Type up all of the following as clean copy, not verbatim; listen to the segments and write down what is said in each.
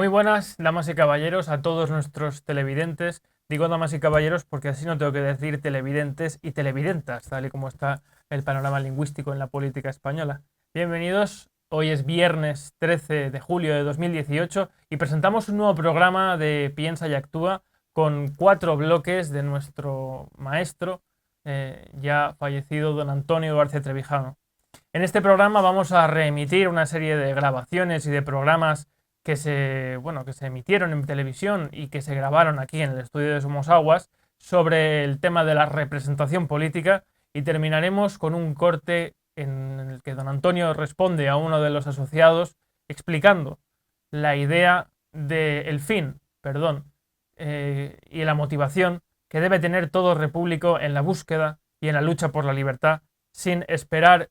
Muy buenas, damas y caballeros, a todos nuestros televidentes. Digo damas y caballeros porque así no tengo que decir televidentes y televidentas, tal y como está el panorama lingüístico en la política española. Bienvenidos, hoy es viernes 13 de julio de 2018 y presentamos un nuevo programa de Piensa y Actúa con 4 bloques de nuestro maestro, ya fallecido don Antonio García Trevijano. En este programa vamos a reemitir una serie de grabaciones y de programas que se emitieron en televisión y que se grabaron aquí en el estudio de Somosaguas sobre el tema de la representación política, y terminaremos con un corte en el que don Antonio responde a uno de los asociados explicando la idea del fin, y la motivación que debe tener todo repúblico en la búsqueda y en la lucha por la libertad, sin esperar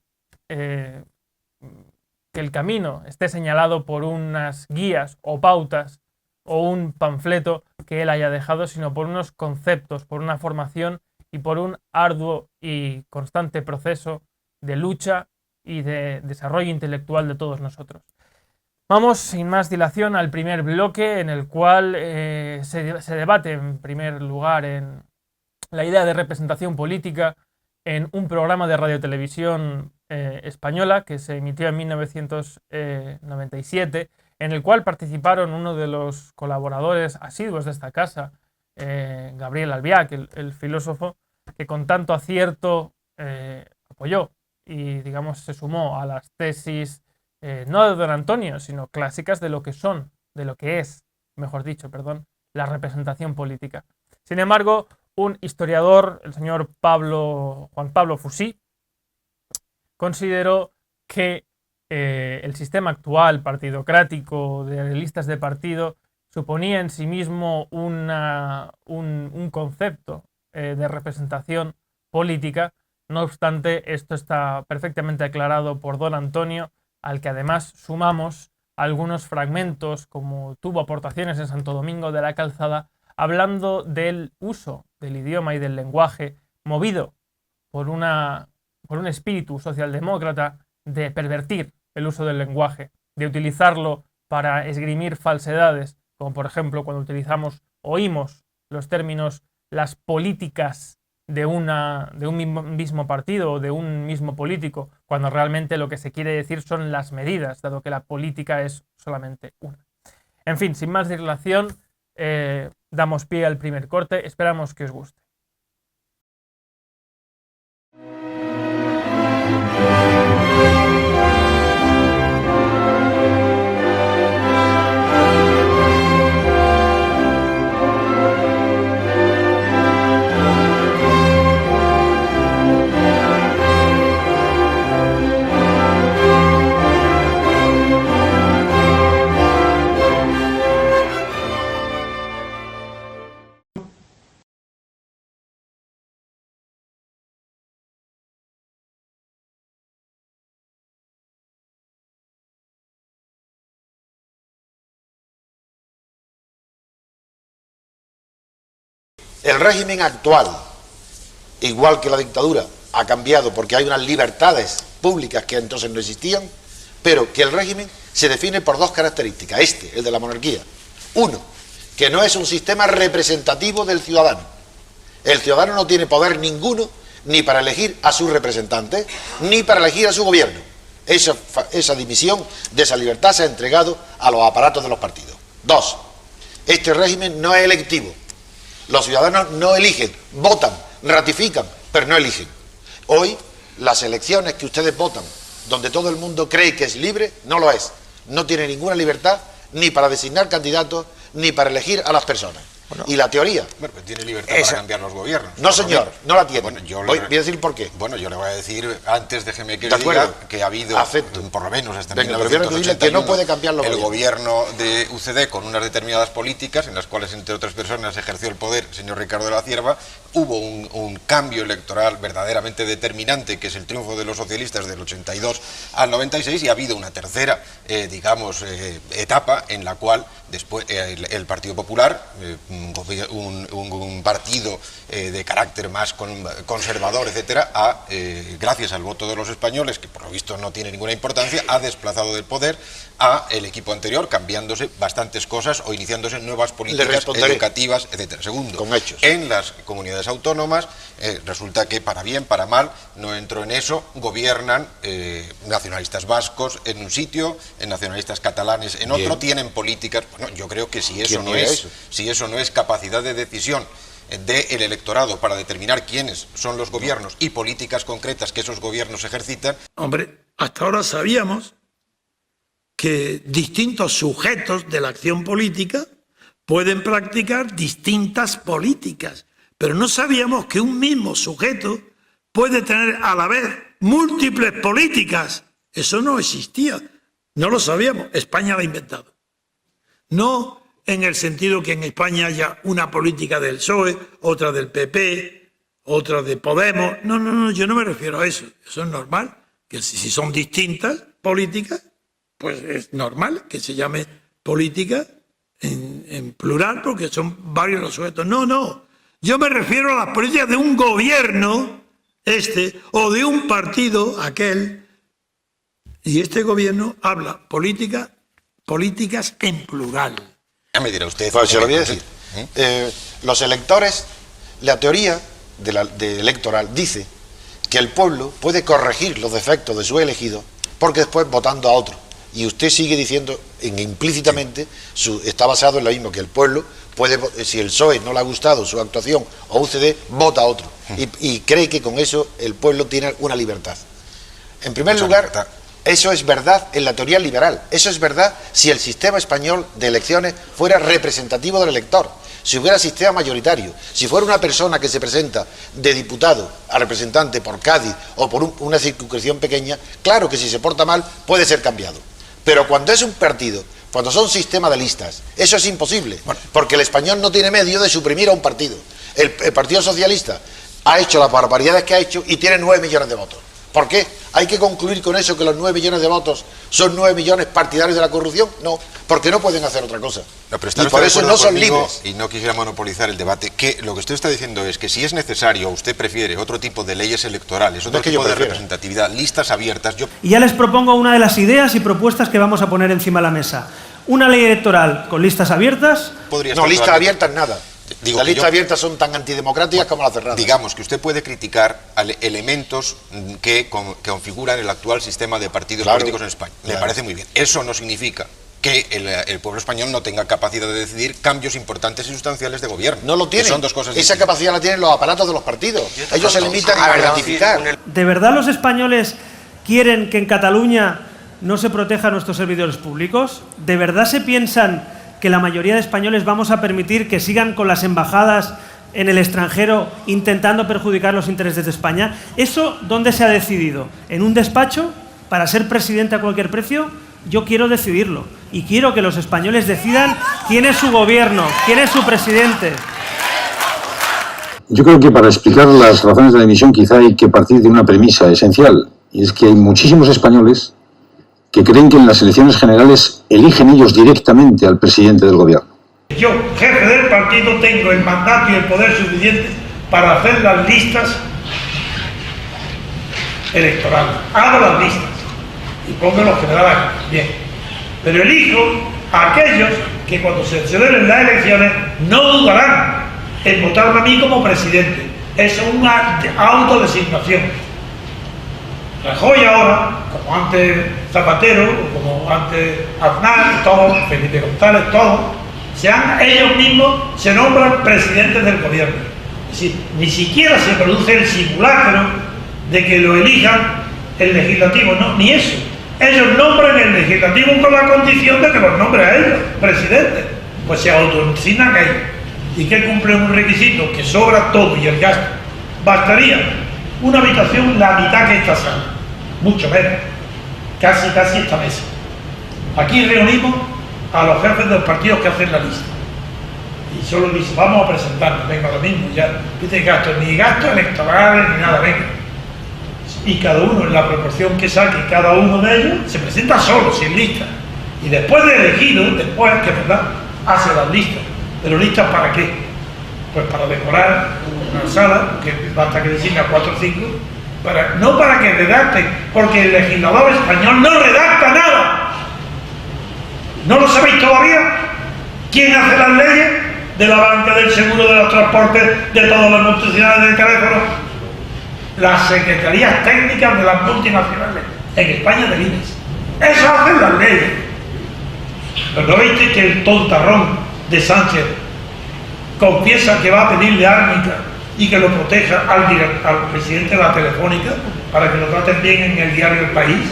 que el camino esté señalado por unas guías o pautas o un panfleto que él haya dejado, sino por unos conceptos, por una formación y por un arduo y constante proceso de lucha y de desarrollo intelectual de todos nosotros. Vamos sin más dilación al primer bloque, en el cual se debate en primer lugar en la idea de representación política en un programa de radiotelevisión española que se emitió en 1997, en el cual participaron uno de los colaboradores asiduos de esta casa, Gabriel Albiac, el filósofo, que con tanto acierto apoyó y, digamos, se sumó a las tesis no de don Antonio, sino clásicas de lo que es, la representación política. Sin embargo, un historiador, el señor Juan Pablo Fusí, consideró que el sistema actual partidocrático de listas de partido suponía en sí mismo un concepto de representación política. No obstante, esto está perfectamente aclarado por don Antonio, al que además sumamos algunos fragmentos, como tuvo aportaciones en Santo Domingo de la Calzada, hablando del uso del idioma y del lenguaje movido por un espíritu socialdemócrata de pervertir el uso del lenguaje, de utilizarlo para esgrimir falsedades, como por ejemplo cuando oímos los términos las políticas de un mismo partido o de un mismo político, cuando realmente lo que se quiere decir son las medidas, dado que la política es solamente una. En fin, sin más dilación, damos pie al primer corte, esperamos que os guste. El régimen actual, igual que la dictadura, ha cambiado porque hay unas libertades públicas que entonces no existían, pero que el régimen se define por 2 características. El de la monarquía. 1, que no es un sistema representativo del ciudadano. El ciudadano no tiene poder ninguno, ni para elegir a sus representantes, ni para elegir a su gobierno. Esa dimisión de esa libertad se ha entregado a los aparatos de los partidos. 2, este régimen no es electivo. Los ciudadanos no eligen, votan, ratifican, pero no eligen. Hoy, las elecciones que ustedes votan, donde todo el mundo cree que es libre, no lo es. No tiene ninguna libertad ni para designar candidatos, ni para elegir a las personas. Bueno, y la teoría... Bueno, pues tiene libertad para cambiar los gobiernos. No, señor, no la tiene. Bueno, voy a decir por qué. Bueno, yo le voy a decir, antes déjeme que le diga que ha habido, por lo menos hasta 1981, que no puede cambiar los gobierno de UCD con unas determinadas políticas, en las cuales, entre otras personas, ejerció el poder el señor Ricardo de la Cierva. Hubo un cambio electoral verdaderamente determinante, que es el triunfo de los socialistas del 82 al 96, y ha habido una tercera, etapa en la cual después el Partido Popular un partido de carácter más conservador, etcétera, gracias al voto de los españoles, que por lo visto no tiene ninguna importancia, ha desplazado del poder a el equipo anterior, cambiándose bastantes cosas o iniciándose nuevas políticas educativas, etcétera. Segundo, con hechos. En las comunidades autónomas resulta que para bien, para mal, no entro en eso, gobiernan nacionalistas vascos en un sitio, nacionalistas catalanes en otro, tienen políticas. Bueno, yo creo que si eso no es capacidad de decisión del electorado para determinar quiénes son los gobiernos y políticas concretas que esos gobiernos ejercitan. Hombre, hasta ahora sabíamos que distintos sujetos de la acción política pueden practicar distintas políticas, pero no sabíamos que un mismo sujeto puede tener a la vez múltiples políticas. Eso no existía, no lo sabíamos, España lo ha inventado. No en el sentido que en España haya una política del PSOE, otra del PP, otra de Podemos. No, yo no me refiero a eso. Eso es normal, que si son distintas políticas, pues es normal que se llame política en plural, porque son varios los sujetos. No, yo me refiero a las políticas de un gobierno, o de un partido, aquel, y este gobierno habla políticas en plural. Ya me dirá usted. Pues se lo voy a decir. Los electores, la teoría electoral dice que el pueblo puede corregir los defectos de su elegido porque después votando a otro. Y usted sigue diciendo implícitamente, está basado en lo mismo, que el pueblo puede, si el PSOE no le ha gustado su actuación o UCD, vota a otro. Y cree que con eso el pueblo tiene una libertad. En primer lugar, eso es verdad en la teoría liberal. Eso es verdad si el sistema español de elecciones fuera representativo del elector. Si hubiera sistema mayoritario, si fuera una persona que se presenta de diputado a representante por Cádiz o por una circunscripción pequeña, claro que si se porta mal puede ser cambiado. Pero cuando es un partido, cuando son sistemas de listas, eso es imposible, porque el español no tiene medio de suprimir a un partido. El Partido Socialista ha hecho las barbaridades que ha hecho y tiene 9 millones de votos. ¿Por qué? ¿Hay que concluir con eso que los 9 millones de votos son 9 millones partidarios de la corrupción? No, porque no pueden hacer otra cosa. No, pero y por eso no son libres. Y no quisiera monopolizar el debate, que lo que usted está diciendo es que si es necesario, usted prefiere otro tipo de leyes electorales, otro tipo de representatividad, listas abiertas. Y ya les propongo una de las ideas y propuestas que vamos a poner encima de la mesa. Una ley electoral con listas abiertas. No, listas abiertas nada. Las listas abiertas son tan antidemocráticas como las cerradas. Digamos que usted puede criticar elementos que configuran el actual sistema de partidos políticos en España. Me parece muy bien. Eso no significa que el pueblo español no tenga capacidad de decidir cambios importantes y sustanciales de gobierno. No lo tiene. Son dos cosas distintas. Esa capacidad la tienen los aparatos de los partidos. Ellos se limitan a ratificar. ¿De verdad los españoles quieren que en Cataluña no se protejan nuestros servidores públicos? ¿De verdad se piensan que la mayoría de españoles vamos a permitir que sigan con las embajadas en el extranjero intentando perjudicar los intereses de España? ¿Eso dónde se ha decidido? ¿En un despacho para ser presidente a cualquier precio? Yo quiero decidirlo y quiero que los españoles decidan quién es su gobierno, quién es su presidente. Yo creo que para explicar las razones de la dimisión quizá hay que partir de una premisa esencial, y es que hay muchísimos españoles que creen que en las elecciones generales eligen ellos directamente al presidente del gobierno. Yo, jefe del partido, tengo el mandato y el poder suficiente para hacer las listas electorales. Hago las listas y pongo los generales bien. Pero elijo a aquellos que cuando se celebren las elecciones no dudarán en votarme a mí como presidente. Eso es una autodesignación. Rajoy ahora, como antes Zapatero, como antes Aznar, todos, Felipe González, todos, ellos mismos se nombran presidentes del gobierno. Es decir, ni siquiera se produce el simulacro de que lo elijan el legislativo, no, ni eso. Ellos nombran el legislativo con la condición de que los nombre a ellos, presidentes. Pues se autodesignan a ellos. ¿Y qué cumplen un requisito? Que sobra todo y el gasto. Bastaría una habitación la mitad que esta sala, mucho menos, casi esta mesa. Aquí reunimos a los jefes de los partidos que hacen la lista. Y solo dicen, vamos a presentarnos, venga, lo mismo, ya, ni gastos electorales, ni nada, venga. Y cada uno, en la proporción que saque cada uno de ellos, se presenta solo, sin lista. Y después de elegido, después, que es verdad, hace las listas. ¿Pero listas para qué? Pues para decorar una sala, que basta que designa 4 o 5, no para que redacten, porque el legislador español no redacta nada. ¿No lo sabéis todavía? ¿Quién hace las leyes? De la banca, del seguro, de los transportes, de todas las multinacionales de teléfono. Las secretarías técnicas de las multinacionales, en España del INES. Eso hacen las leyes. Pero ¿no viste que el tontarrón de Sánchez confiesa que va a pedirle árnica y que lo proteja al presidente de la Telefónica para que lo traten bien en el diario El País?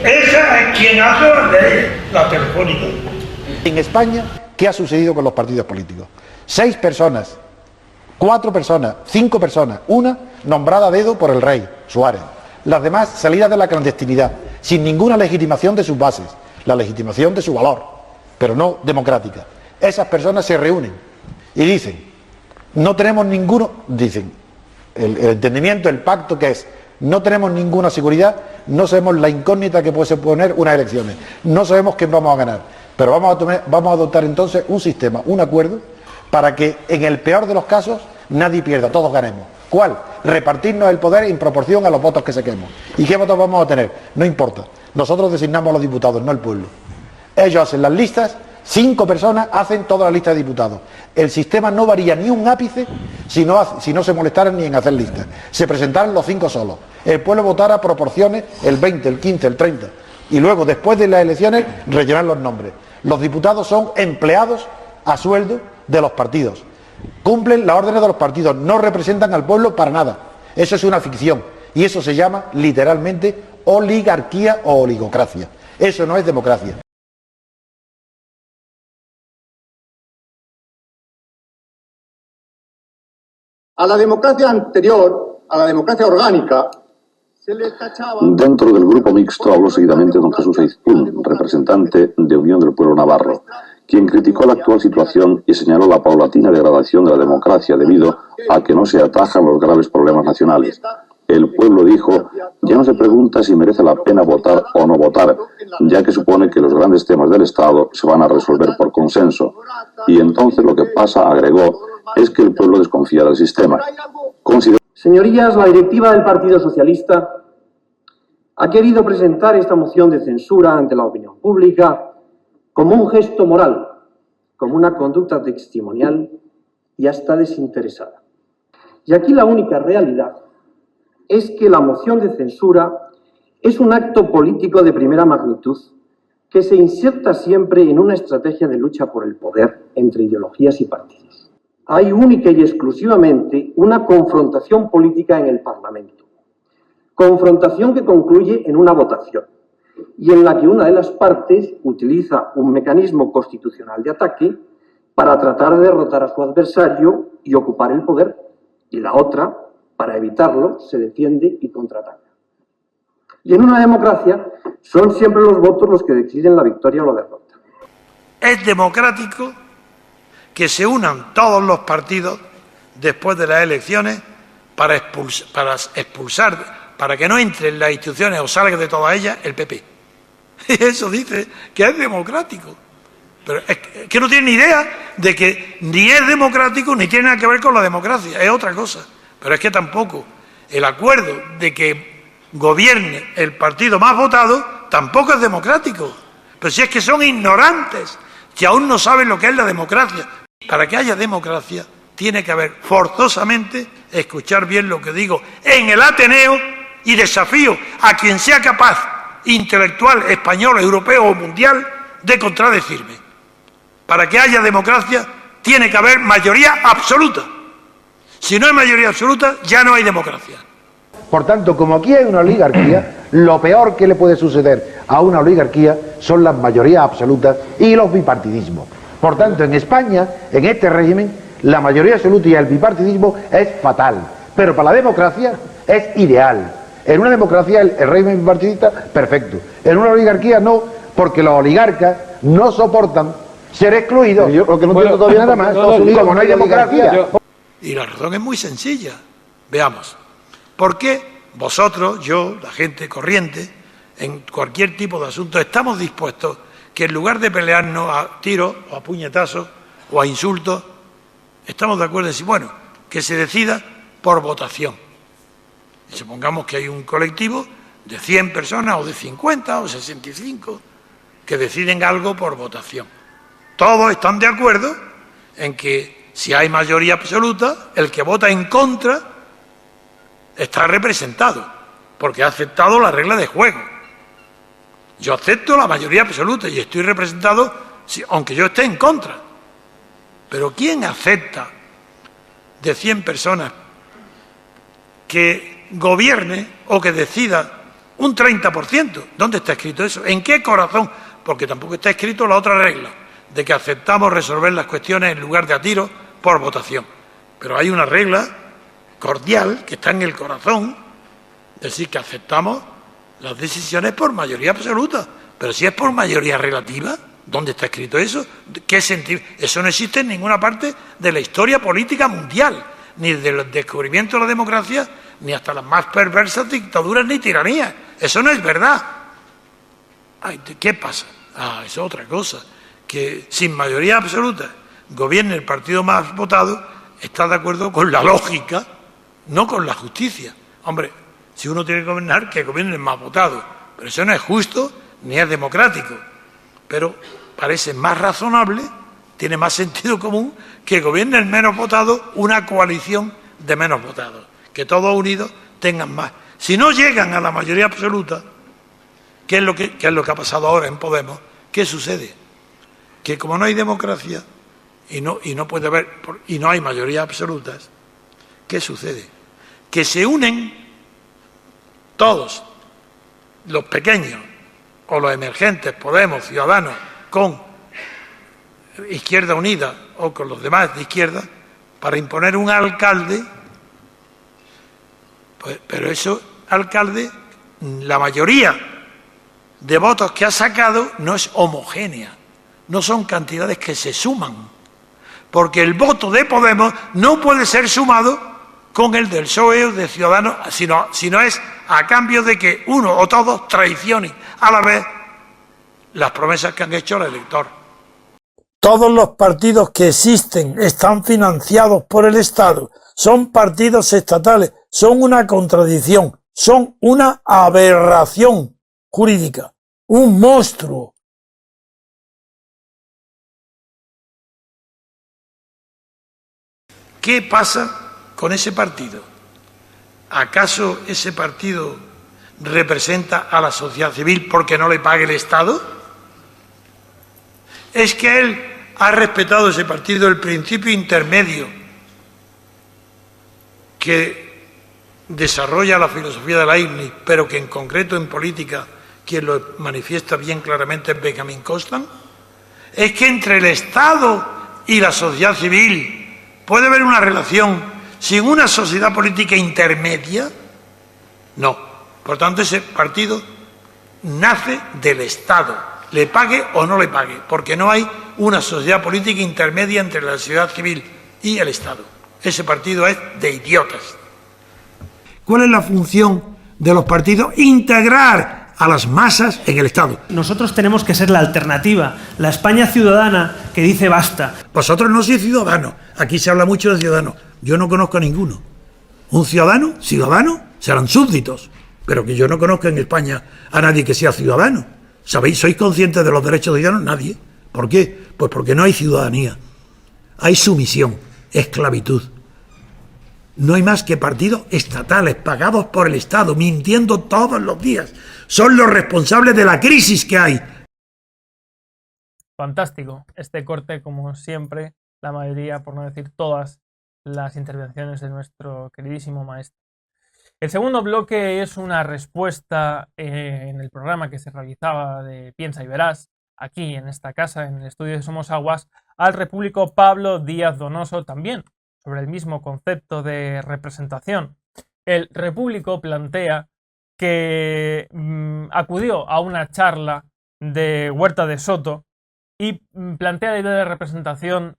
Esa es quien hace las leyes, la Telefónica. En España, ¿qué ha sucedido con los partidos políticos? 6 personas, 4 personas, 5 personas, una nombrada a dedo por el rey, Suárez. Las demás salidas de la clandestinidad, sin ninguna legitimación de sus bases, la legitimación de su valor, pero no democrática. Esas personas se reúnen y dicen, no tenemos ninguno, dicen, el entendimiento, el pacto que es, no tenemos ninguna seguridad, no sabemos la incógnita que puede suponer unas elecciones, no sabemos quién vamos a ganar, pero vamos a adoptar entonces un sistema, un acuerdo, para que en el peor de los casos nadie pierda, todos ganemos. ¿Cuál? Repartirnos el poder en proporción a los votos que saquemos. ¿Y qué votos vamos a tener? No importa, nosotros designamos a los diputados, no el pueblo. Ellos hacen las listas, 5 personas hacen toda la lista de diputados. El sistema no varía ni un ápice si no se molestaran ni en hacer listas. Se presentaran los 5 solos. El pueblo votara proporciones, el 20, el 15, el 30. Y luego, después de las elecciones, rellenar los nombres. Los diputados son empleados a sueldo de los partidos. Cumplen las órdenes de los partidos, no representan al pueblo para nada. Eso es una ficción. Y eso se llama, literalmente, oligarquía o oligocracia. Eso no es democracia. A la democracia anterior, a la democracia orgánica, se le tachaba... Dentro del grupo mixto habló seguidamente don Jesús Aizpún, representante de Unión del Pueblo Navarro, quien criticó la actual situación y señaló la paulatina degradación de la democracia debido a que no se atajan los graves problemas nacionales. El pueblo dijo, ya no se pregunta si merece la pena votar o no votar, ya que supone que los grandes temas del Estado se van a resolver por consenso. Y entonces lo que pasa, agregó, es que el pueblo desconfía del sistema. Señorías, la directiva del Partido Socialista ha querido presentar esta moción de censura ante la opinión pública como un gesto moral, como una conducta testimonial y hasta desinteresada. Y aquí la única realidad es que la moción de censura es un acto político de primera magnitud que se inserta siempre en una estrategia de lucha por el poder entre ideologías y partidos. Hay única y exclusivamente una confrontación política en el Parlamento. Confrontación que concluye en una votación y en la que una de las partes utiliza un mecanismo constitucional de ataque para tratar de derrotar a su adversario y ocupar el poder, y la otra, para evitarlo, se defiende y contraataca. Y en una democracia son siempre los votos los que deciden la victoria o la derrota. Es democrático que se unan todos los partidos después de las elecciones para expulsar, para que no entre en las instituciones o salga de todas ellas el PP. Eso dice que es democrático. Pero es que no tiene ni idea de que ni es democrático ni tiene nada que ver con la democracia, es otra cosa. Pero es que tampoco el acuerdo de que gobierne el partido más votado tampoco es democrático. Pero si es que son ignorantes, que aún no saben lo que es la democracia. Para que haya democracia tiene que haber forzosamente, escuchar bien lo que digo, en el Ateneo, y desafío a quien sea capaz, intelectual, español, europeo o mundial, de contradecirme. Para que haya democracia tiene que haber mayoría absoluta. Si no hay mayoría absoluta, ya no hay democracia. Por tanto, como aquí hay una oligarquía, lo peor que le puede suceder a una oligarquía son las mayorías absolutas y los bipartidismos. Por tanto, en España, en este régimen, la mayoría absoluta y el bipartidismo es fatal. Pero para la democracia es ideal. En una democracia el régimen bipartidista, perfecto. En una oligarquía no, porque los oligarcas no soportan ser excluidos. Yo lo que no entiendo todavía nada más, como no hay democracia. Y la razón es muy sencilla. Veamos. ¿Por qué vosotros, yo, la gente corriente, en cualquier tipo de asunto, estamos dispuestos que en lugar de pelearnos a tiros o a puñetazos, o a insultos, estamos de acuerdo en decir, bueno, que se decida por votación. Y supongamos que hay un colectivo de 100 personas o de 50 o 65 que deciden algo por votación. Todos están de acuerdo en que si hay mayoría absoluta, el que vota en contra está representado, porque ha aceptado la regla de juego. Yo acepto la mayoría absoluta y estoy representado, aunque yo esté en contra. Pero ¿quién acepta de 100 personas que gobierne o que decida un 30%? ¿Dónde está escrito eso? ¿En qué corazón? Porque tampoco está escrito la otra regla, de que aceptamos resolver las cuestiones en lugar de a tiro por votación. Pero hay una regla cordial que está en el corazón, es decir, que aceptamos las decisiones por mayoría absoluta. Pero si es por mayoría relativa, ¿dónde está escrito eso? ¿Qué sentido? Eso no existe en ninguna parte de la historia política mundial, ni del descubrimiento de la democracia, ni hasta las más perversas dictaduras ni tiranías. Eso no es verdad. Ay, ¿qué pasa? Eso es otra cosa. Que sin mayoría absoluta gobierne el partido más votado, está de acuerdo con la lógica, no con la justicia. Hombre, si uno tiene que gobernar, que gobierne el más votado. Pero eso no es justo ni es democrático. Pero parece más razonable, tiene más sentido común, que gobierne el menos votado una coalición de menos votados. Que todos unidos tengan más. Si no llegan a la mayoría absoluta, ¿qué es lo que ha pasado ahora en Podemos? ¿Qué sucede? Que como no hay democracia y no puede haber, y no hay mayorías absolutas, ¿qué sucede? Que se unen todos, los pequeños o los emergentes, Podemos, Ciudadanos, con Izquierda Unida o con los demás de izquierda, para imponer un alcalde, pero eso, alcalde, la mayoría de votos que ha sacado no es homogénea, no son cantidades que se suman, porque el voto de Podemos no puede ser sumado con el del PSOE o de Ciudadanos, sino es a cambio de que uno o todos traicionen a la vez las promesas que han hecho al elector. Todos los partidos que existen están financiados por el Estado, son partidos estatales, son una contradicción, son una aberración jurídica, un monstruo. ¿Qué pasa con ese partido? ¿Acaso ese partido representa a la sociedad civil porque no le pague el Estado? ¿Es que él ha respetado, ese partido, el principio intermedio que desarrolla la filosofía de Leibniz, pero que en concreto en política quien lo manifiesta bien claramente es Benjamin Constant? ¿Es que entre el Estado y la sociedad civil puede haber una relación sin una sociedad política intermedia? No. Por tanto, ese partido nace del Estado, le pague o no le pague, porque no hay una sociedad política intermedia entre la sociedad civil y el Estado. Ese partido es de idiotas. ¿Cuál es la función de los partidos? Integrar a las masas en el Estado. Nosotros tenemos que ser la alternativa, la España ciudadana que dice basta. Vosotros no sois ciudadanos, aquí se habla mucho de ciudadanos, yo no conozco a ninguno. Un ciudadano, serán súbditos, pero que yo no conozco en España a nadie que sea ciudadano. ¿Sabéis? ¿Sois conscientes de los derechos de ciudadanos? Nadie. ¿Por qué? Pues porque no hay ciudadanía, hay sumisión, esclavitud. No hay más que partidos estatales pagados por el Estado, mintiendo todos los días. Son los responsables de la crisis que hay. Fantástico. Este corte, como siempre, la mayoría, por no decir todas, las intervenciones de nuestro queridísimo maestro. El segundo bloque es una respuesta en el programa que se realizaba de Piensa y Verás, aquí en esta casa, en el estudio de Somos Aguas, al repúblico Pablo Díaz Donoso, también sobre el mismo concepto de representación. El repúblico plantea que acudió a una charla de Huerta de Soto y plantea la idea de representación,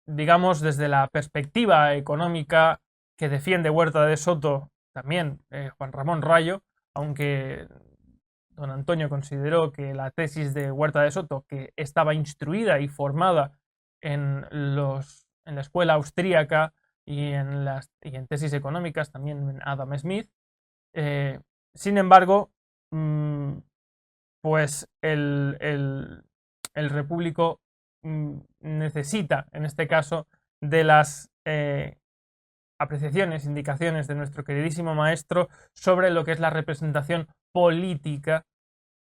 digamos, desde la perspectiva económica que defiende Huerta de Soto, también Juan Ramón Rayo, aunque don Antonio consideró que la tesis de Huerta de Soto, que estaba instruida y formada en la escuela austríaca y en tesis económicas, también en Adam Smith. Sin embargo, pues el repúblico necesita, en este caso, de las apreciaciones, indicaciones de nuestro queridísimo maestro sobre lo que es la representación política,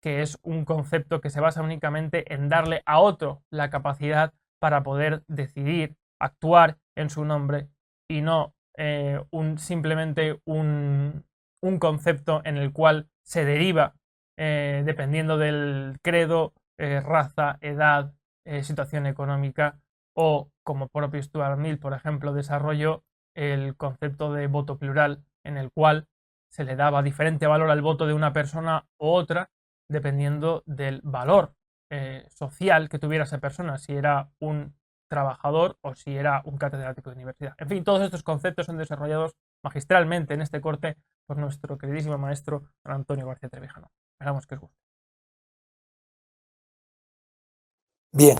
que es un concepto que se basa únicamente en darle a otro la capacidad para poder decidir, actuar en su nombre, y no simplemente un concepto en el cual se deriva, dependiendo del credo, raza, edad, situación económica, o como propio Stuart Mill, por ejemplo, desarrolló el concepto de voto plural, en el cual se le daba diferente valor al voto de una persona u otra dependiendo del valor social que tuviera esa persona, si era un trabajador o si era un catedrático de universidad. En fin, todos estos conceptos son desarrollados magistralmente en este corte por nuestro queridísimo maestro don Antonio García Trevijano. Esperamos que os guste. Bien,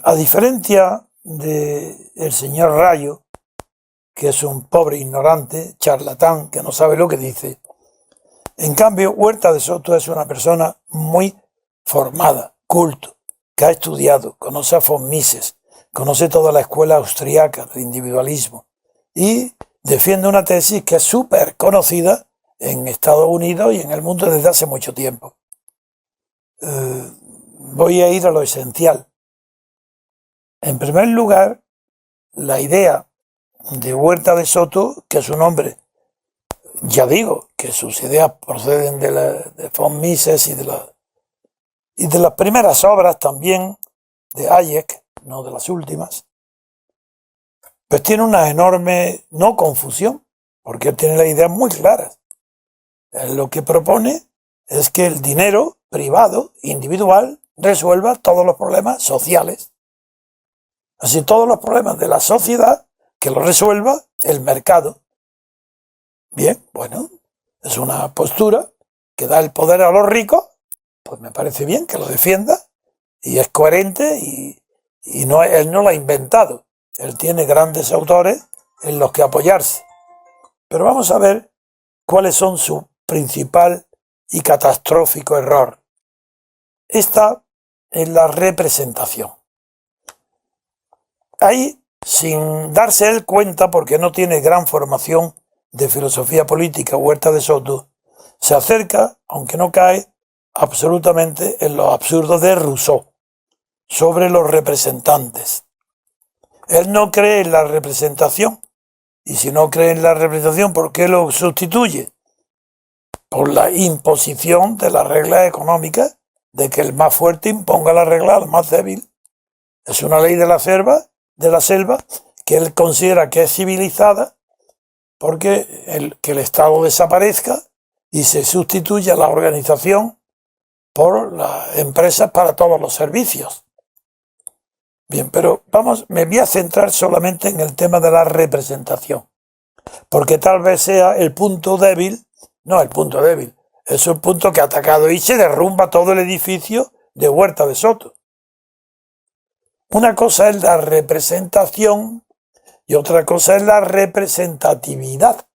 a diferencia del señor Rayo, que es un pobre ignorante, charlatán, que no sabe lo que dice, en cambio Huerta de Soto es una persona muy formada, culto, que ha estudiado, conoce a von Mises, conoce toda la escuela austriaca del individualismo y defiende una tesis que es súper conocida en Estados Unidos y en el mundo desde hace mucho tiempo. Voy a ir a lo esencial. En primer lugar, la idea de Huerta de Soto, que es un hombre, ya digo, que sus ideas proceden de von Mises y de las primeras obras también de Hayek, no de las últimas, pues tiene una enorme, no confusión, porque él tiene las ideas muy claras. Él lo que propone es que el dinero privado, individual, resuelva todos los problemas sociales. Así, todos los problemas de la sociedad, que lo resuelva el mercado. Bien, bueno, es una postura que da el poder a los ricos, pues me parece bien que lo defienda, y es coherente, y él no lo ha inventado. Él tiene grandes autores en los que apoyarse. Pero vamos a ver cuáles son su principal y catastrófico error. Está en la representación. Ahí, sin darse él cuenta, porque no tiene gran formación de filosofía política, Huerta de Soto, se acerca, aunque no cae, absolutamente en los absurdos de Rousseau, sobre los representantes. Él no cree en la representación, y si no cree en la representación, ¿por qué lo sustituye? Por la imposición de las reglas económicas, de que el más fuerte imponga la regla al más débil. Es una ley de la selva que él considera que es civilizada, porque que el Estado desaparezca y se sustituya la organización por las empresas para todos los servicios. Bien, pero me voy a centrar solamente en el tema de la representación, porque tal vez sea el punto débil, no el punto débil, es un punto que ha atacado y se derrumba todo el edificio de Huerta de Soto. Una cosa es la representación y otra cosa es la representatividad.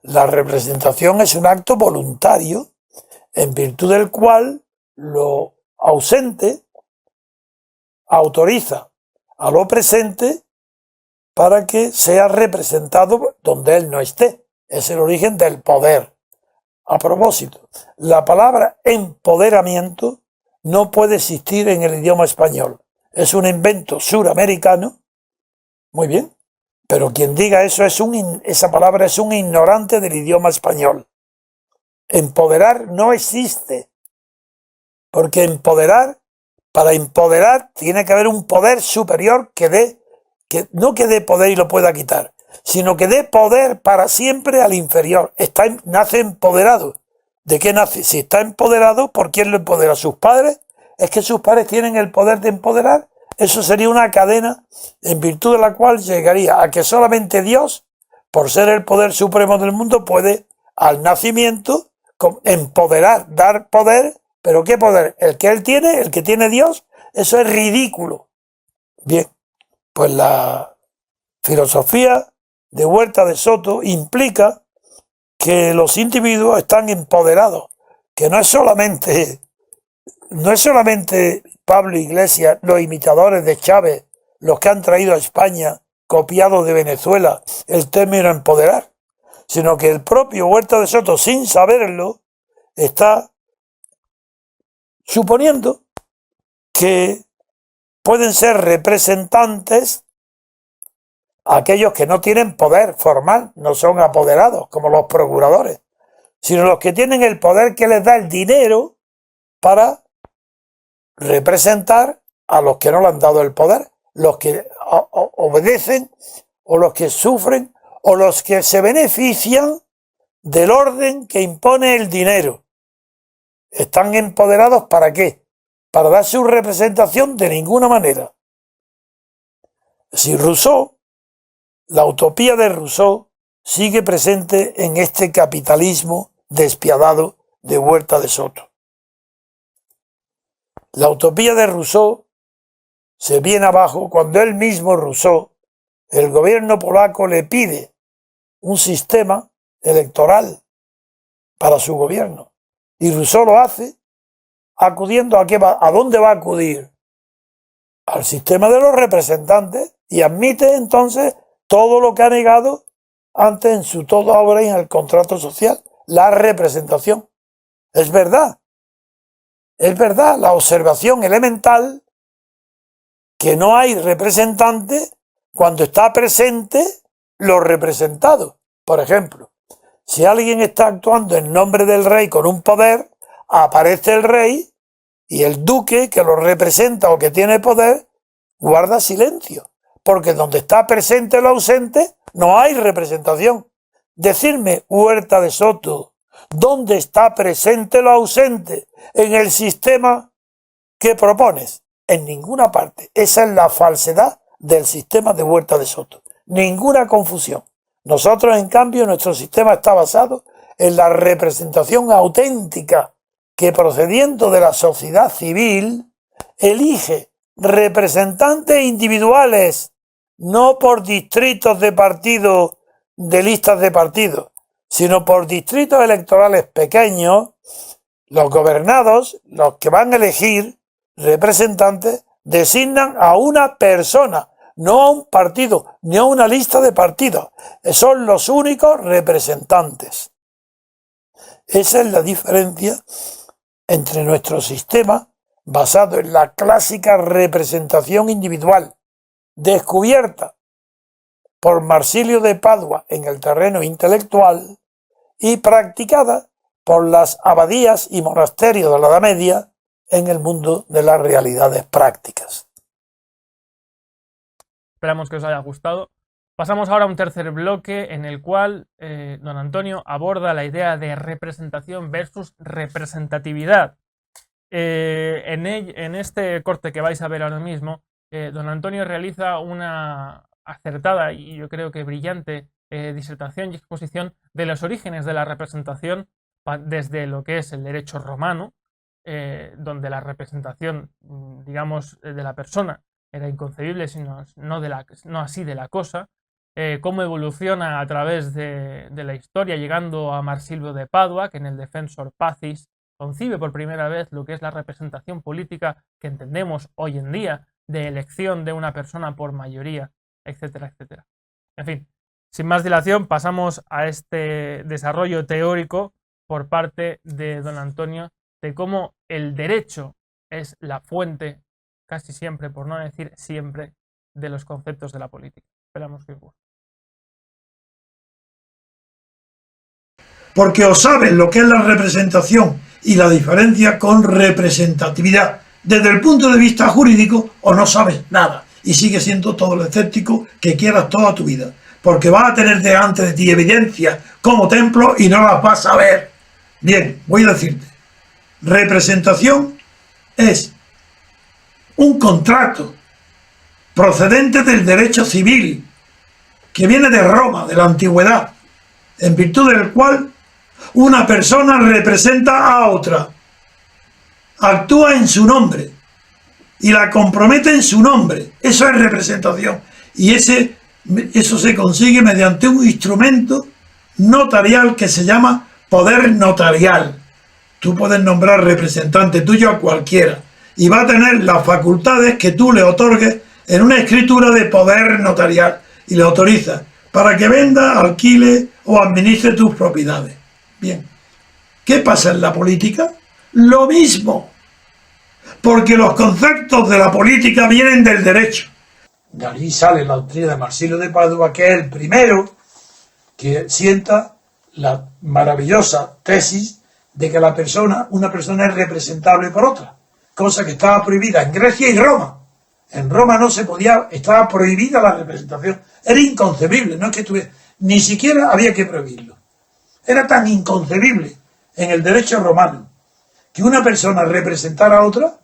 La representación es un acto voluntario en virtud del cual lo ausente autoriza a lo presente para que sea representado donde él no esté. Es el origen del poder. A propósito, la palabra empoderamiento no puede existir en el idioma español. Es un invento suramericano. Muy bien. Pero quien diga eso esa palabra es un ignorante del idioma español. Empoderar no existe. Porque para empoderar tiene que haber un poder superior no que dé poder y lo pueda quitar, sino que dé poder para siempre al inferior. Nace empoderado. ¿De qué nace? Si está empoderado, ¿por quién lo empodera? ¿Sus padres? ¿Es que sus padres tienen el poder de empoderar? Eso sería una cadena en virtud de la cual llegaría a que solamente Dios, por ser el poder supremo del mundo, puede al nacimiento empoderar, dar poder. ¿Pero qué poder? ¿El que él tiene? ¿El que tiene Dios? Eso es ridículo. Bien, pues la filosofía de Huerta de Soto implica que los individuos están empoderados, que no es solamente Pablo Iglesias, los imitadores de Chávez, los que han traído a España, copiado de Venezuela, el término empoderar, sino que el propio Huerta de Soto, sin saberlo, está suponiendo que pueden ser representantes aquellos que no tienen poder formal, no son apoderados, como los procuradores, sino los que tienen el poder que les da el dinero para representar a los que no le han dado el poder, los que obedecen o los que sufren o los que se benefician del orden que impone el dinero. ¿Están empoderados para qué? Para dar su representación de ninguna manera. Si Rousseau, la utopía de Rousseau, sigue presente en este capitalismo despiadado de Huerta de Soto. La utopía de Rousseau se viene abajo cuando él mismo, Rousseau, el gobierno polaco le pide un sistema electoral para su gobierno. Y Rousseau lo hace acudiendo ¿a qué va? ¿A dónde va a acudir? Al sistema de los representantes, y admite entonces todo lo que ha negado antes en su toda obra y en el contrato social, la representación. Es verdad, la observación elemental que no hay representante cuando está presente los representados. Por ejemplo, si alguien está actuando en nombre del rey con un poder, aparece el rey y el duque que lo representa o que tiene poder guarda silencio, porque donde está presente lo ausente no hay representación. Decirme, Huerta de Soto, ¿dónde está presente lo ausente en el sistema que propones? En ninguna parte. Esa es la falsedad del sistema de Huerta de Soto. Ninguna confusión. Nosotros, en cambio, nuestro sistema está basado en la representación auténtica que, procediendo de la sociedad civil, elige representantes individuales, no por distritos de partido, de listas de partido, sino por distritos electorales pequeños. Los gobernados, los que van a elegir representantes, designan a una persona, no a un partido, ni a una lista de partidos. Son los únicos representantes. Esa es la diferencia entre nuestro sistema, basado en la clásica representación individual, descubierta por Marsilio de Padua en el terreno intelectual y practicada por las abadías y monasterios de la Edad Media en el mundo de las realidades prácticas. Esperamos que os haya gustado. Pasamos ahora a un tercer bloque en el cual don Antonio aborda la idea de representación versus representatividad. En este corte que vais a ver ahora mismo, don Antonio realiza una acertada y yo creo que brillante disertación y exposición de los orígenes de la representación desde lo que es el derecho romano, donde la representación, digamos, de la persona era inconcebible, sino no así de la cosa, cómo evoluciona a través de la historia, llegando a Marsilio de Padua, que en el Defensor Pacis concibe por primera vez lo que es la representación política que entendemos hoy en día, de elección de una persona por mayoría, etcétera, etcétera. En fin, sin más dilación, pasamos a este desarrollo teórico por parte de don Antonio de cómo el derecho es la fuente, casi siempre, por no decir siempre, de los conceptos de la política. Esperamos que os guste. Porque o saben lo que es la representación y la diferencia con representatividad desde el punto de vista jurídico, o no sabes nada y sigues siendo todo lo escéptico que quieras toda tu vida, porque vas a tener delante de ti evidencias como templo y no las vas a ver. Bien, voy a decirte, representación es un contrato procedente del derecho civil que viene de Roma, de la antigüedad, en virtud del cual una persona representa a otra, actúa en su nombre y la compromete en su nombre. Eso es representación. Y eso se consigue mediante un instrumento notarial que se llama poder notarial. Tú puedes nombrar representante tuyo a cualquiera y va a tener las facultades que tú le otorgues en una escritura de poder notarial y le autorizas para que venda, alquile o administre tus propiedades. Bien. ¿Qué pasa en la política? Lo mismo. Porque los conceptos de la política vienen del derecho. De allí sale la doctrina de Marsilio de Padua, que es el primero que sienta la maravillosa tesis de que una persona es representable por otra, cosa que estaba prohibida en Grecia y Roma. En Roma no se podía, estaba prohibida la representación. Era inconcebible, no es que estuviera, ni siquiera había que prohibirlo. Era tan inconcebible en el derecho romano que una persona representara a otra,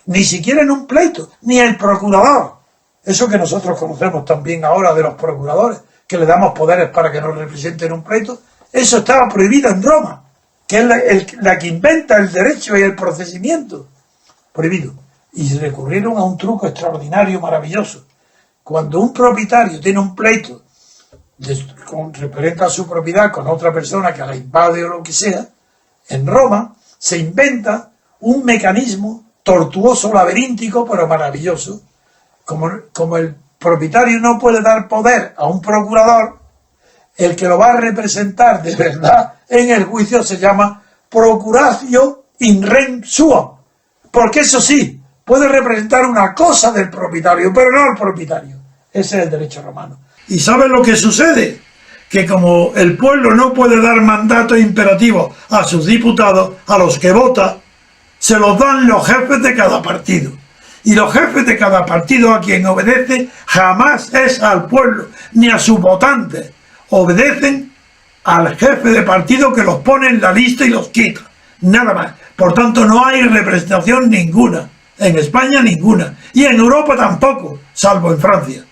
ni siquiera en un pleito, ni el procurador. Eso que nosotros conocemos también ahora de los procuradores, que le damos poderes para que nos representen un pleito, eso estaba prohibido en Roma, que es la que inventa el derecho y el procedimiento. Prohibido. Y recurrieron a un truco extraordinario, maravilloso. Cuando un propietario tiene un pleito referente a su propiedad con otra persona que la invade o lo que sea, en Roma se inventa un mecanismo tortuoso, laberíntico, pero maravilloso. Como el propietario no puede dar poder a un procurador, el que lo va a representar de verdad en el juicio se llama procuratio in rem suam, porque eso sí, puede representar una cosa del propietario, pero no al propietario. Ese es el derecho romano. ¿Y sabes lo que sucede? Que como el pueblo no puede dar mandatos imperativos a sus diputados, a los que vota, se los dan los jefes de cada partido. Y los jefes de cada partido a quien obedece jamás es al pueblo, ni a sus votantes. Obedecen al jefe de partido que los pone en la lista y los quita. Nada más. Por tanto, no hay representación ninguna. En España ninguna. Y en Europa tampoco, salvo en Francia.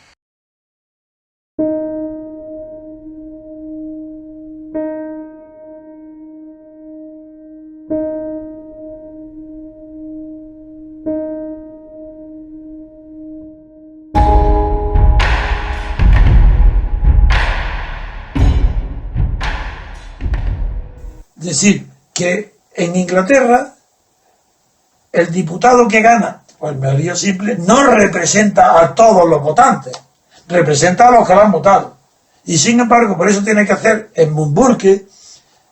Es decir, que en Inglaterra el diputado que gana, pues mayoría simple, no representa a todos los votantes, representa a los que lo han votado. Y sin embargo, por eso tiene que hacer en Munburque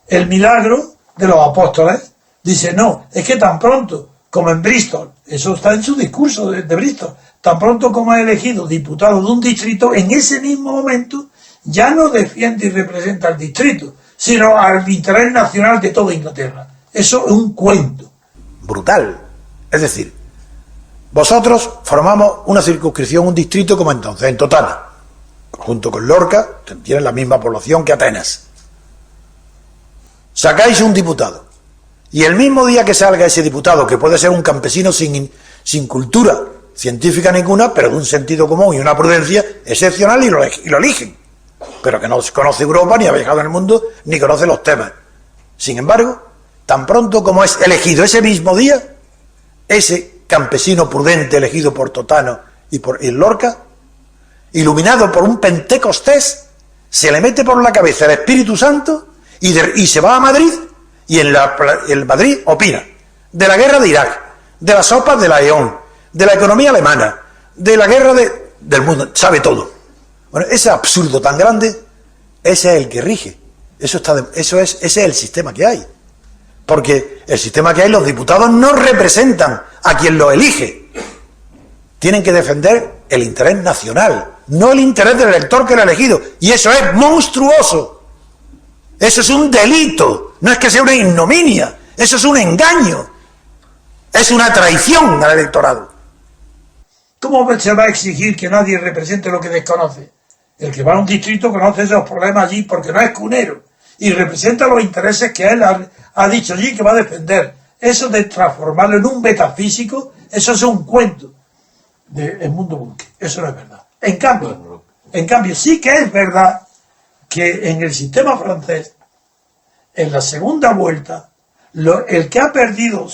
el milagro de los apóstoles. Dice, no, es que tan pronto como en Bristol, eso está en su discurso de Bristol, tan pronto como ha elegido diputado de un distrito, en ese mismo momento ya no defiende y representa al distrito, sino al interés nacional de toda Inglaterra. Eso es un cuento. Brutal. Es decir, vosotros formamos una circunscripción, un distrito como entonces, en Totana, junto con Lorca, tienen la misma población que Atenas. Sacáis un diputado, y el mismo día que salga ese diputado, que puede ser un campesino sin cultura científica ninguna, pero de un sentido común y una prudencia excepcional, y lo eligen, pero que no conoce Europa, ni ha viajado en el mundo, ni conoce los temas. Sin embargo, tan pronto como es elegido ese mismo día, ese campesino prudente elegido por Totano y por Lorca, iluminado por un Pentecostés, se le mete por la cabeza el Espíritu Santo y se va a Madrid, y en Madrid opina de la guerra de Irak, de las sopas de la E.ON, de la economía alemana, de la guerra del mundo, sabe todo. Bueno, ese absurdo tan grande, ese es el que rige. Ese es el sistema que hay. Porque el sistema que hay, los diputados no representan a quien los elige. Tienen que defender el interés nacional, no el interés del elector que lo ha elegido. Y eso es monstruoso. Eso es un delito. No es que sea una ignominia. Eso es un engaño. Es una traición al electorado. ¿Cómo se va a exigir que nadie represente lo que desconoce? El que va a un distrito conoce esos problemas allí porque no es cunero y representa los intereses que él ha dicho allí que va a defender. Eso de transformarlo en un metafísico, eso es un cuento de Edmundo Burke. Eso no es verdad. En cambio, sí que es verdad que en el sistema francés, en la segunda vuelta, el que ha perdido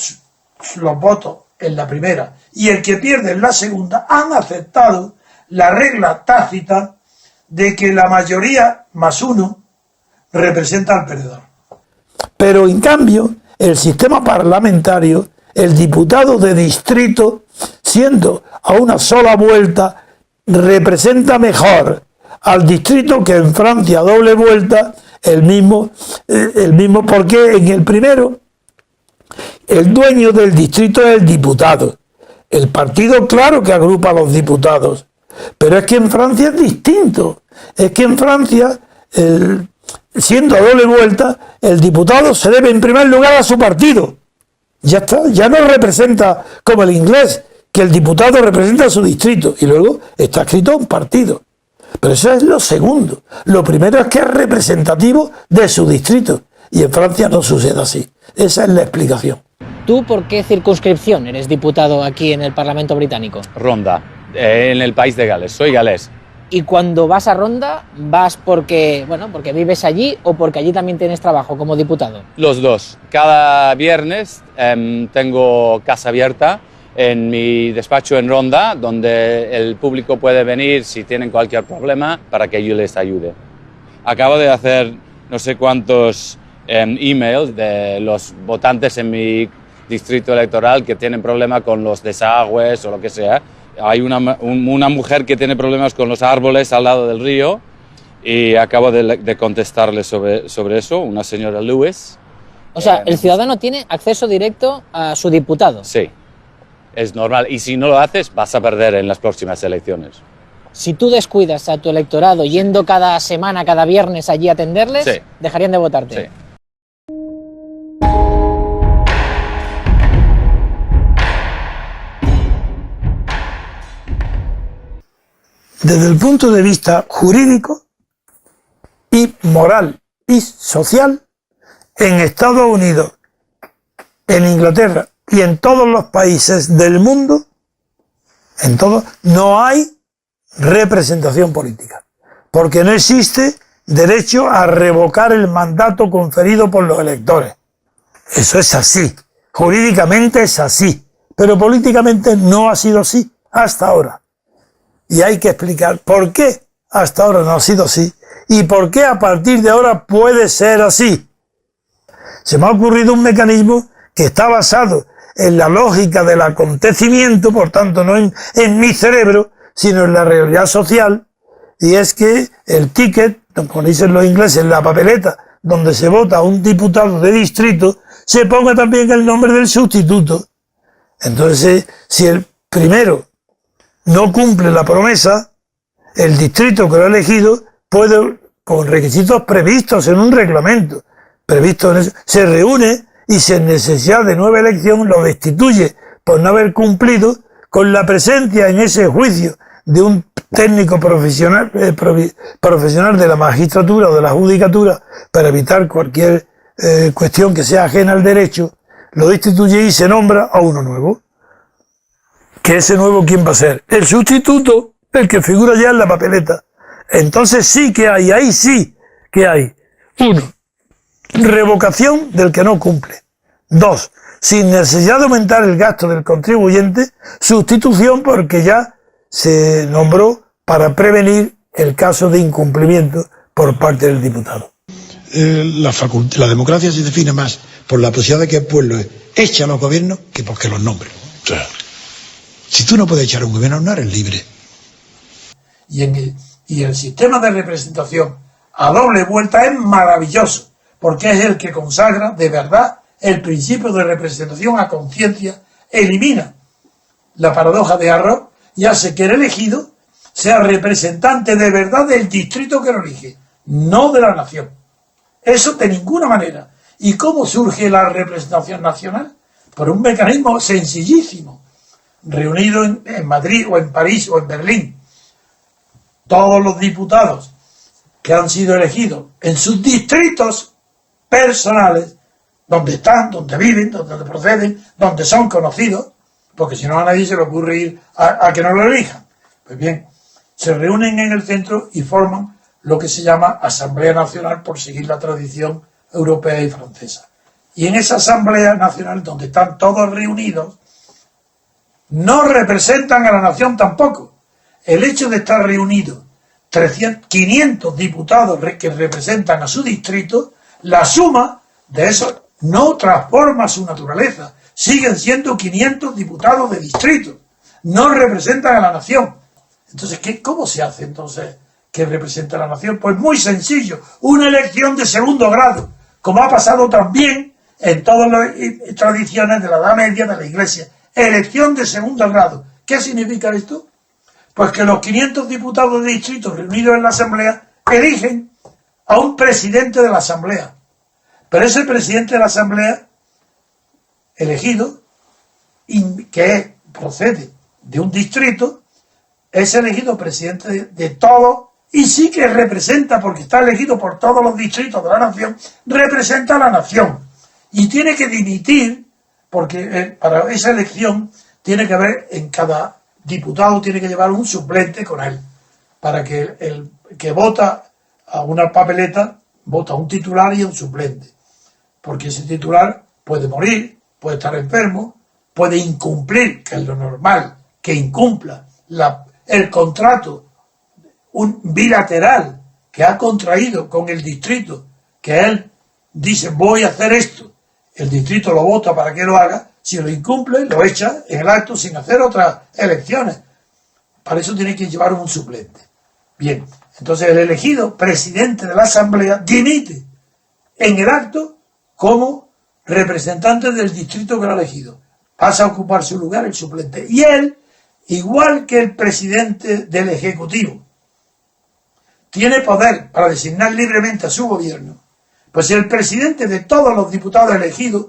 los votos en la primera y el que pierde en la segunda han aceptado la regla tácita de que la mayoría más uno representa al perdedor. Pero en cambio, el sistema parlamentario, el diputado de distrito, siendo a una sola vuelta, representa mejor al distrito que en Francia a doble vuelta, el mismo porque en el primero el dueño del distrito es el diputado. El partido, claro que agrupa a los diputados, pero es que en Francia es distinto. Es que en Francia, siendo a doble vuelta, el diputado se debe en primer lugar a su partido. Ya está, ya no representa como el inglés, que el diputado representa a su distrito y luego está escrito un partido. Pero eso es lo segundo. Lo primero es que es representativo de su distrito y en Francia no sucede así. Esa es la explicación. ¿Tú por qué circunscripción eres diputado aquí en el Parlamento británico? Ronda, en el país de Gales. Soy galés. ¿Y cuando vas a Ronda, vas porque vives allí o porque allí también tienes trabajo como diputado? Los dos. Cada viernes tengo casa abierta en mi despacho en Ronda, donde el público puede venir si tienen cualquier problema para que yo les ayude. Acabo de hacer no sé cuántos emails de los votantes en mi distrito electoral que tienen problemas con los desagües o lo que sea. Hay una mujer que tiene problemas con los árboles al lado del río y acabo de contestarle sobre eso, una señora Lewis. O sea, el ciudadano tiene acceso directo a su diputado. Sí, es normal. Y si no lo haces, vas a perder en las próximas elecciones. Si tú descuidas a tu electorado yendo cada semana, cada viernes allí a atenderles, sí, dejarían de votarte. Sí. Desde el punto de vista jurídico y moral y social, en Estados Unidos, en Inglaterra y en todos los países del mundo, no hay representación política, porque no existe derecho a revocar el mandato conferido por los electores. Eso es así, jurídicamente es así, pero políticamente no ha sido así hasta ahora. Y hay que explicar por qué hasta ahora no ha sido así y por qué a partir de ahora puede ser así. Se me ha ocurrido un mecanismo que está basado en la lógica del acontecimiento, por tanto no en mi cerebro, sino en la realidad social, y es que el ticket, como dicen los ingleses, la papeleta donde se vota a un diputado de distrito, se ponga también el nombre del sustituto. Entonces, si el primero no cumple la promesa, el distrito que lo ha elegido puede, con requisitos previstos en un reglamento, se reúne y sin necesidad de nueva elección lo destituye por no haber cumplido, con la presencia en ese juicio de un técnico profesional de la magistratura o de la judicatura para evitar cualquier cuestión que sea ajena al derecho, lo destituye y se nombra a uno nuevo. ¿Que ese nuevo quién va a ser? El sustituto, el que figura ya en la papeleta. Entonces sí que hay, ahí sí que hay. 1. Revocación del que no cumple. 2. Sin necesidad de aumentar el gasto del contribuyente, sustitución porque ya se nombró para prevenir el caso de incumplimiento por parte del diputado. La democracia se define más por la posibilidad de que el pueblo eche a los gobiernos que porque los nombre. O sea, si tú no puedes echar a un gobierno, no eres libre. Y el sistema de representación a doble vuelta es maravilloso, porque es el que consagra de verdad el principio de representación a conciencia, elimina la paradoja de Arrow y hace que el elegido sea representante de verdad del distrito que lo elige, no de la nación. Eso de ninguna manera. ¿Y cómo surge la representación nacional? Por un mecanismo sencillísimo. Reunido en Madrid o en París o en Berlín, todos los diputados que han sido elegidos en sus distritos personales, donde están, donde viven, donde proceden, donde son conocidos, porque si no a nadie se le ocurre ir a que no lo elijan. Pues bien, se reúnen en el centro y forman lo que se llama Asamblea Nacional, por seguir la tradición europea y francesa. Y en esa Asamblea Nacional, donde están todos reunidos, no representan a la nación tampoco. El hecho de estar reunidos 500 diputados que representan a su distrito, la suma de eso no transforma su naturaleza. Siguen siendo 500 diputados de distrito. No representan a la nación. Entonces, ¿cómo se hace entonces que representa a la nación? Pues muy sencillo. Una elección de segundo grado, como ha pasado también en todas las tradiciones de la Edad Media de la Iglesia. Elección de segundo grado. ¿Qué significa esto? Pues que los 500 diputados de distrito reunidos en la Asamblea eligen a un presidente de la Asamblea. Pero ese presidente de la Asamblea elegido, que procede de un distrito, es elegido presidente de todo, y sí que representa, porque está elegido por todos los distritos de la nación, representa a la nación. Y tiene que dimitir, porque para esa elección tiene que haber, en cada diputado tiene que llevar un suplente con él, para que el que vota a una papeleta, vota un titular y un suplente. Porque ese titular puede morir, puede estar enfermo, puede incumplir, que es lo normal, que incumpla el contrato bilateral que ha contraído con el distrito, que él dice voy a hacer esto, el distrito lo vota para que lo haga, si lo incumple lo echa en el acto sin hacer otras elecciones. Para eso tiene que llevar un suplente. Bien, entonces el elegido presidente de la Asamblea dimite en el acto como representante del distrito que lo ha elegido. Pasa a ocupar su lugar el suplente. Y él, igual que el presidente del Ejecutivo, tiene poder para designar libremente a su gobierno. Pues el presidente de todos los diputados elegidos,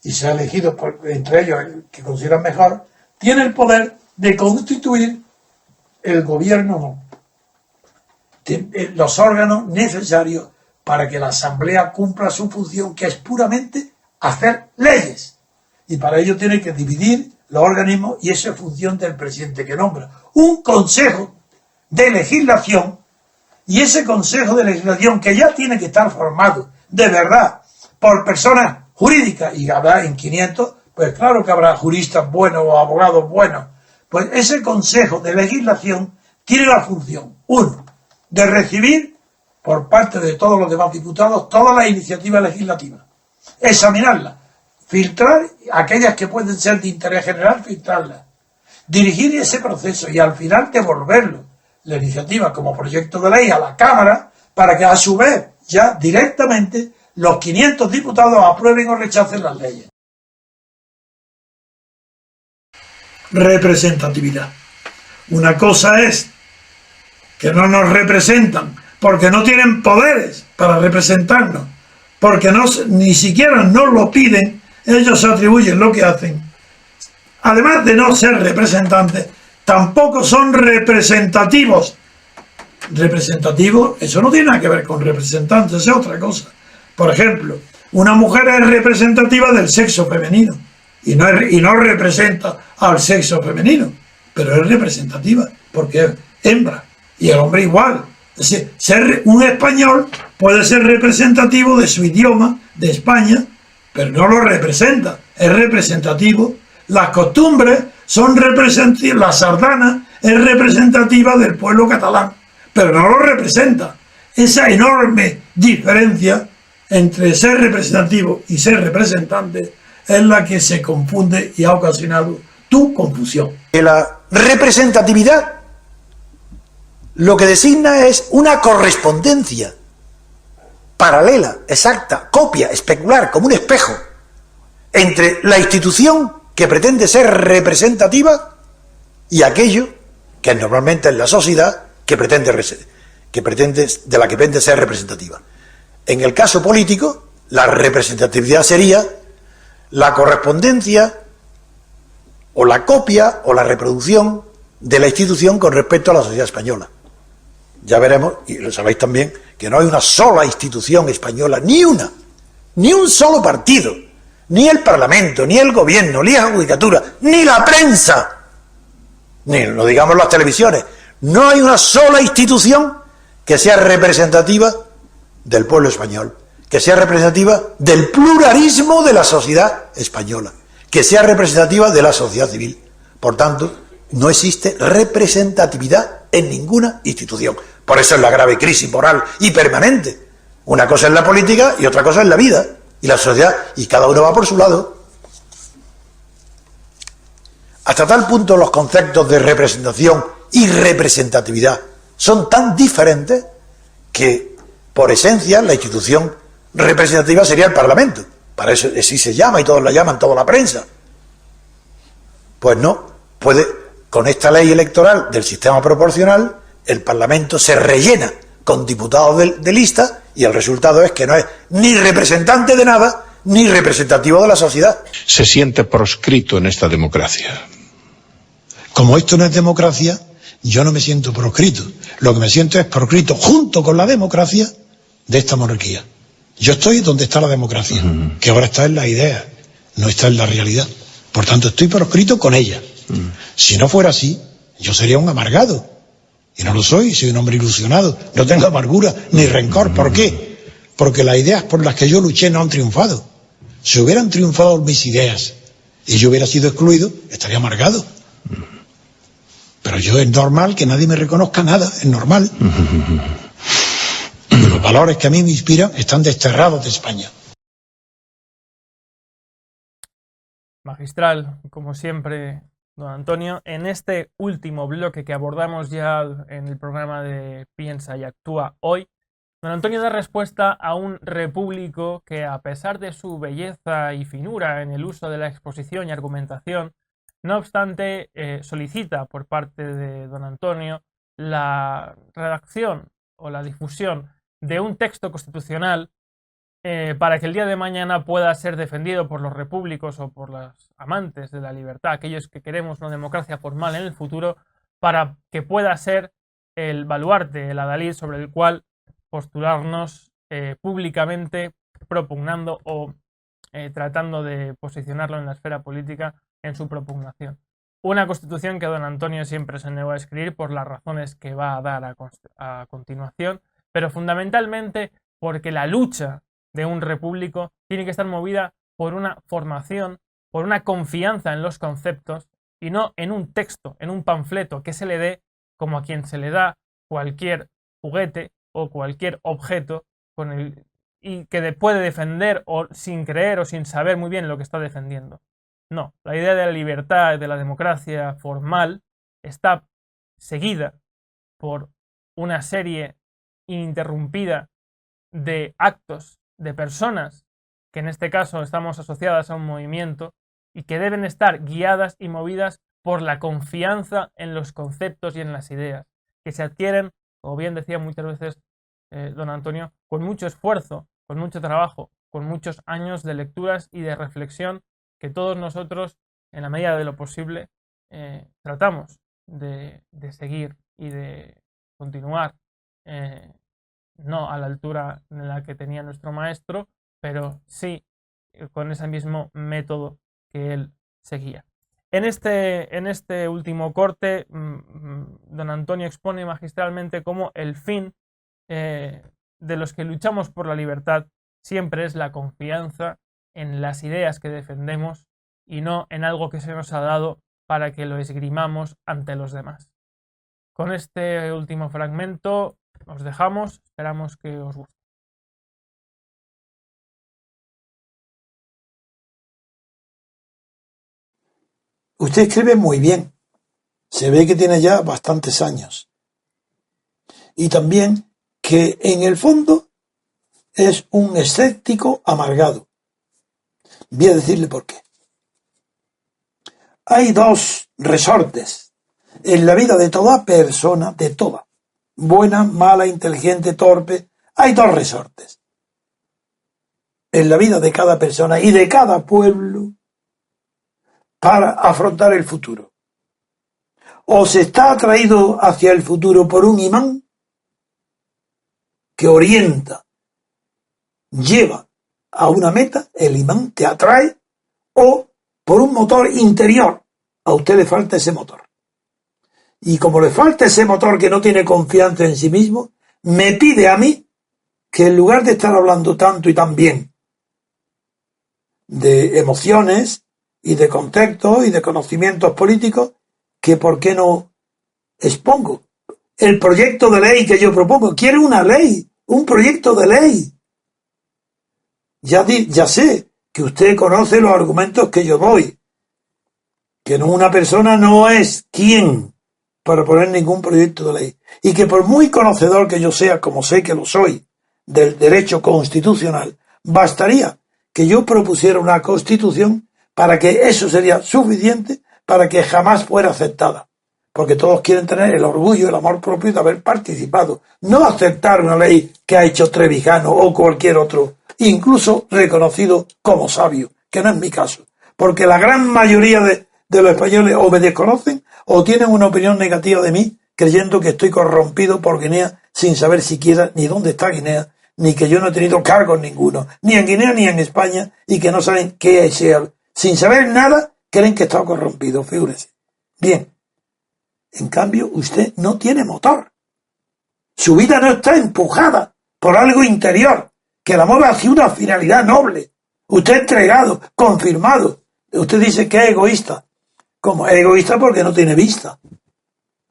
y se ha elegido entre ellos el que consideran mejor, tiene el poder de constituir el gobierno, los órganos necesarios para que la Asamblea cumpla su función, que es puramente hacer leyes. Y para ello tiene que dividir los organismos, y esa es función del presidente que nombra un consejo de legislación, y ese consejo de legislación que ya tiene que estar formado de verdad por personas jurídicas, y habrá en 500, pues claro que habrá juristas buenos o abogados buenos, pues ese consejo de legislación tiene la función, uno, de recibir por parte de todos los demás diputados todas las iniciativas legislativas, examinarlas, filtrar aquellas que pueden ser de interés general, filtrarlas, dirigir ese proceso y al final devolverlo, la iniciativa como proyecto de ley a la Cámara, para que a su vez ya directamente los 500 diputados aprueben o rechacen las leyes. Representatividad. Una cosa es que no nos representan porque no tienen poderes para representarnos, porque ni siquiera nos lo piden, ellos se atribuyen lo que hacen. Además de no ser representantes, tampoco son representativos. Representativos, eso no tiene nada que ver con representantes, es otra cosa. Por ejemplo, una mujer es representativa del sexo femenino y no representa al sexo femenino, pero es representativa porque es hembra, y el hombre igual. Es decir, un español puede ser representativo de su idioma, de España, pero no lo representa, es representativo. Las costumbres son representativas, la sardana es representativa del pueblo catalán, pero no lo representa. Esa enorme diferencia entre ser representativo y ser representante es la que se confunde y ha ocasionado tu confusión. La representatividad lo que designa es una correspondencia paralela, exacta, copia, especular, como un espejo, entre la institución que pretende ser representativa y aquello que normalmente es la sociedad de la que pretende ser representativa. En el caso político, la representatividad sería la correspondencia o la copia o la reproducción de la institución con respecto a la sociedad española. Ya veremos, y lo sabéis también, que no hay una sola institución española, ni una, ni un solo partido, ni el Parlamento, ni el Gobierno, ni la Judicatura, ni la prensa, ni lo digamos las televisiones. No hay una sola institución que sea representativa del pueblo español, que sea representativa del pluralismo de la sociedad española, que sea representativa de la sociedad civil. Por tanto, no existe representatividad en ninguna institución. Por eso es la grave crisis moral y permanente. Una cosa es la política y otra cosa es la vida y la sociedad, y cada uno va por su lado. Hasta tal punto los conceptos de representación y representatividad son tan diferentes que, por esencia, la institución representativa sería el Parlamento. Para eso así se llama y todos la llaman, toda la prensa. Pues no, puede, con esta ley electoral del sistema proporcional, el Parlamento se rellena con diputados de lista y el resultado es que no es ni representante de nada ni representativo de la sociedad. Se siente proscrito en esta democracia. Como esto no es democracia, yo no me siento proscrito. Lo que me siento es proscrito junto con la democracia de esta monarquía. Yo estoy donde está la democracia, que ahora está en la idea, no está en la realidad. Por tanto, estoy proscrito con ella. Si no fuera así, yo sería un amargado. Y no lo soy un hombre ilusionado. No tengo amargura ni rencor. ¿Por qué? Porque las ideas por las que yo luché no han triunfado. Si hubieran triunfado mis ideas y yo hubiera sido excluido, estaría amargado. Pero yo es normal que nadie me reconozca nada, es normal. Los valores que a mí me inspiran están desterrados de España. Magistral, como siempre, don Antonio. En este último bloque que abordamos ya en el programa de Piensa y Actúa hoy, don Antonio da respuesta a un repúblico que, a pesar de su belleza y finura en el uso de la exposición y argumentación, no obstante, solicita por parte de don Antonio la redacción o la difusión de un texto constitucional para que el día de mañana pueda ser defendido por los repúblicos o por los amantes de la libertad, aquellos que queremos una democracia formal en el futuro, para que pueda ser el baluarte, el adalid sobre el cual postularnos públicamente, propugnando o tratando de posicionarlo en la esfera política en su propugnación. Una constitución que don Antonio siempre se negó a escribir por las razones que va a dar a continuación, pero fundamentalmente porque la lucha de un repúblico tiene que estar movida por una formación, por una confianza en los conceptos y no en un texto, en un panfleto que se le dé como a quien se le da cualquier juguete o cualquier objeto y que puede defender o sin creer o sin saber muy bien lo que está defendiendo. No, la idea de la libertad, de la democracia formal, está seguida por una serie ininterrumpida de actos de personas que en este caso estamos asociadas a un movimiento y que deben estar guiadas y movidas por la confianza en los conceptos y en las ideas, que se adquieren, como bien decía muchas veces don Antonio, con mucho esfuerzo, con mucho trabajo, con muchos años de lecturas y de reflexión que todos nosotros, en la medida de lo posible, tratamos de seguir y de continuar, no a la altura en la que tenía nuestro maestro, pero sí con ese mismo método que él seguía. En este último corte, don Antonio expone magistralmente cómo el fin de los que luchamos por la libertad siempre es la confianza en las ideas que defendemos y no en algo que se nos ha dado para que lo esgrimamos ante los demás. Con este último fragmento os dejamos, esperamos que os guste. Usted escribe muy bien, se ve que tiene ya bastantes años. Y también que en el fondo es un escéptico amargado. Voy a decirle por qué. Hay dos resortes en la vida de toda persona, de toda, buena, mala, inteligente, torpe. Hay dos resortes en la vida de cada persona y de cada pueblo para afrontar el futuro. O se está atraído hacia el futuro por un imán que orienta, lleva a una meta, el imán te atrae, o por un motor interior. A usted le falta ese motor. Y como le falta ese motor que no tiene confianza en sí mismo, me pide a mí que en lugar de estar hablando tanto y tan bien de emociones, y de contextos y de conocimientos políticos que por qué no expongo. El proyecto de ley que yo propongo, quiero una ley, un proyecto de ley. Ya sé que usted conoce los argumentos que yo doy, que una persona no es quien para poner ningún proyecto de ley, y que por muy conocedor que yo sea, como sé que lo soy, del derecho constitucional, bastaría que yo propusiera una constitución para que eso sería suficiente para que jamás fuera aceptada. Porque todos quieren tener el orgullo, el amor propio de haber participado. No aceptar una ley que ha hecho Trevijano o cualquier otro, incluso reconocido como sabio, que no es mi caso. Porque la gran mayoría de los españoles o me desconocen o tienen una opinión negativa de mí, creyendo que estoy corrompido por Guinea sin saber siquiera ni dónde está Guinea, ni que yo no he tenido cargos ninguno, ni en Guinea ni en España, y que no saben qué es. Sin saber nada, creen que está corrompido, figúrese. Bien. En cambio, usted no tiene motor. Su vida no está empujada por algo interior que la mueve hacia una finalidad noble. Usted es entregado, confirmado. Usted dice que es egoísta. ¿Cómo? Es egoísta porque no tiene vista,